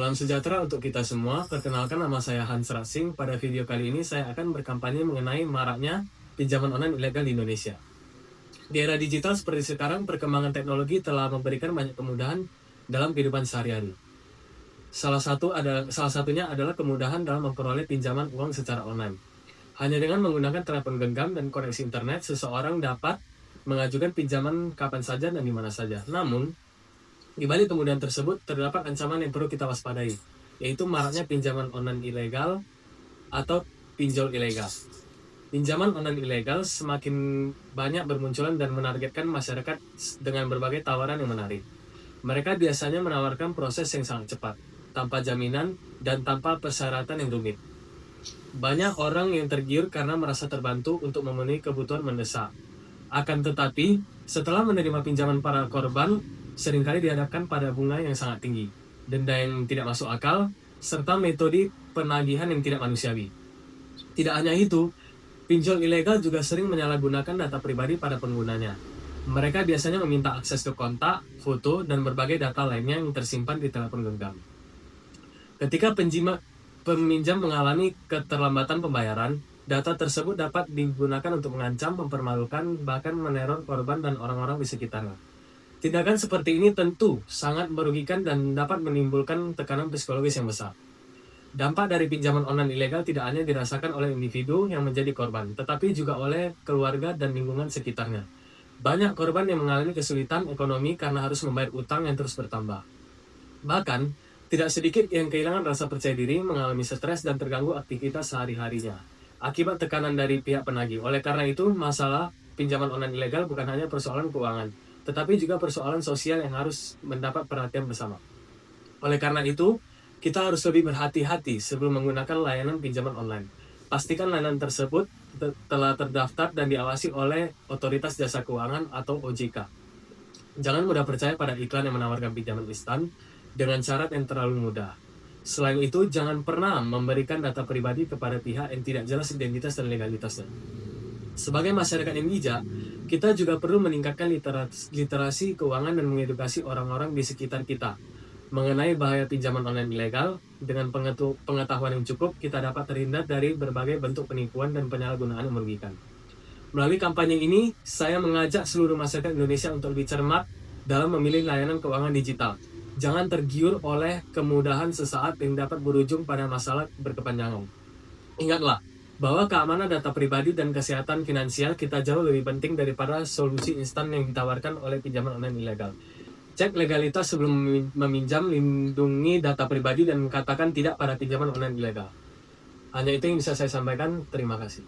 Salam sejahtera untuk kita semua. Perkenalkan, nama saya Hans Rasing. Pada video kali ini saya akan berkampanye mengenai maraknya pinjaman online ilegal di Indonesia. Di era digital seperti sekarang, perkembangan teknologi telah memberikan banyak kemudahan dalam kehidupan sehari-hari. Salah satunya adalah kemudahan dalam memperoleh pinjaman uang secara online. Hanya dengan menggunakan telepon genggam dan koneksi internet, seseorang dapat mengajukan pinjaman kapan saja dan di mana saja. Namun, di balik kemudahan tersebut, terdapat ancaman yang perlu kita waspadai, yaitu maraknya pinjaman online ilegal atau pinjol ilegal. Pinjaman online ilegal semakin banyak bermunculan dan menargetkan masyarakat dengan berbagai tawaran yang menarik. Mereka biasanya menawarkan proses yang sangat cepat, tanpa jaminan, dan tanpa persyaratan yang rumit. Banyak orang yang tergiur karena merasa terbantu untuk memenuhi kebutuhan mendesak. Akan tetapi, setelah menerima pinjaman para korban, seringkali dihadapkan pada bunga yang sangat tinggi, denda yang tidak masuk akal, serta metode penagihan yang tidak manusiawi. Tidak hanya itu, pinjol ilegal juga sering menyalahgunakan data pribadi pada penggunanya. Mereka biasanya meminta akses ke kontak, foto, dan berbagai data lainnya yang tersimpan di telepon genggam. Ketika peminjam mengalami keterlambatan pembayaran, data tersebut dapat digunakan untuk mengancam, mempermalukan, bahkan meneror korban dan orang-orang di sekitarnya. Tindakan seperti ini tentu sangat merugikan dan dapat menimbulkan tekanan psikologis yang besar. Dampak dari pinjaman online ilegal tidak hanya dirasakan oleh individu yang menjadi korban, tetapi juga oleh keluarga dan lingkungan sekitarnya. Banyak korban yang mengalami kesulitan ekonomi karena harus membayar utang yang terus bertambah. Bahkan, tidak sedikit yang kehilangan rasa percaya diri, mengalami stres dan terganggu aktivitas sehari-harinya akibat tekanan dari pihak penagih. Oleh karena itu, masalah pinjaman online ilegal bukan hanya persoalan keuangan, tetapi juga persoalan sosial yang harus mendapat perhatian bersama. Oleh karena itu, kita harus lebih berhati-hati sebelum menggunakan layanan pinjaman online. Pastikan layanan tersebut telah terdaftar dan diawasi oleh Otoritas Jasa Keuangan atau OJK. Jangan mudah percaya pada iklan yang menawarkan pinjaman instan dengan syarat yang terlalu mudah. Selain itu, jangan pernah memberikan data pribadi kepada pihak yang tidak jelas identitas dan legalitasnya. Sebagai masyarakat yang bijak, kita juga perlu meningkatkan literasi keuangan dan mengedukasi orang-orang di sekitar kita mengenai bahaya pinjaman online ilegal. Dengan pengetahuan yang cukup, kita dapat terhindar dari berbagai bentuk penipuan dan penyalahgunaan yang merugikan. Melalui kampanye ini, saya mengajak seluruh masyarakat Indonesia untuk lebih cermat dalam memilih layanan keuangan digital. Jangan tergiur oleh kemudahan sesaat yang dapat berujung pada masalah berkepanjangan. Ingatlah, bahwa keamanan data pribadi dan kesehatan finansial kita jauh lebih penting daripada solusi instan yang ditawarkan oleh pinjaman online ilegal. Cek legalitas sebelum meminjam, lindungi data pribadi, dan katakan tidak pada pinjaman online ilegal. Hanya itu yang bisa saya sampaikan. Terima kasih.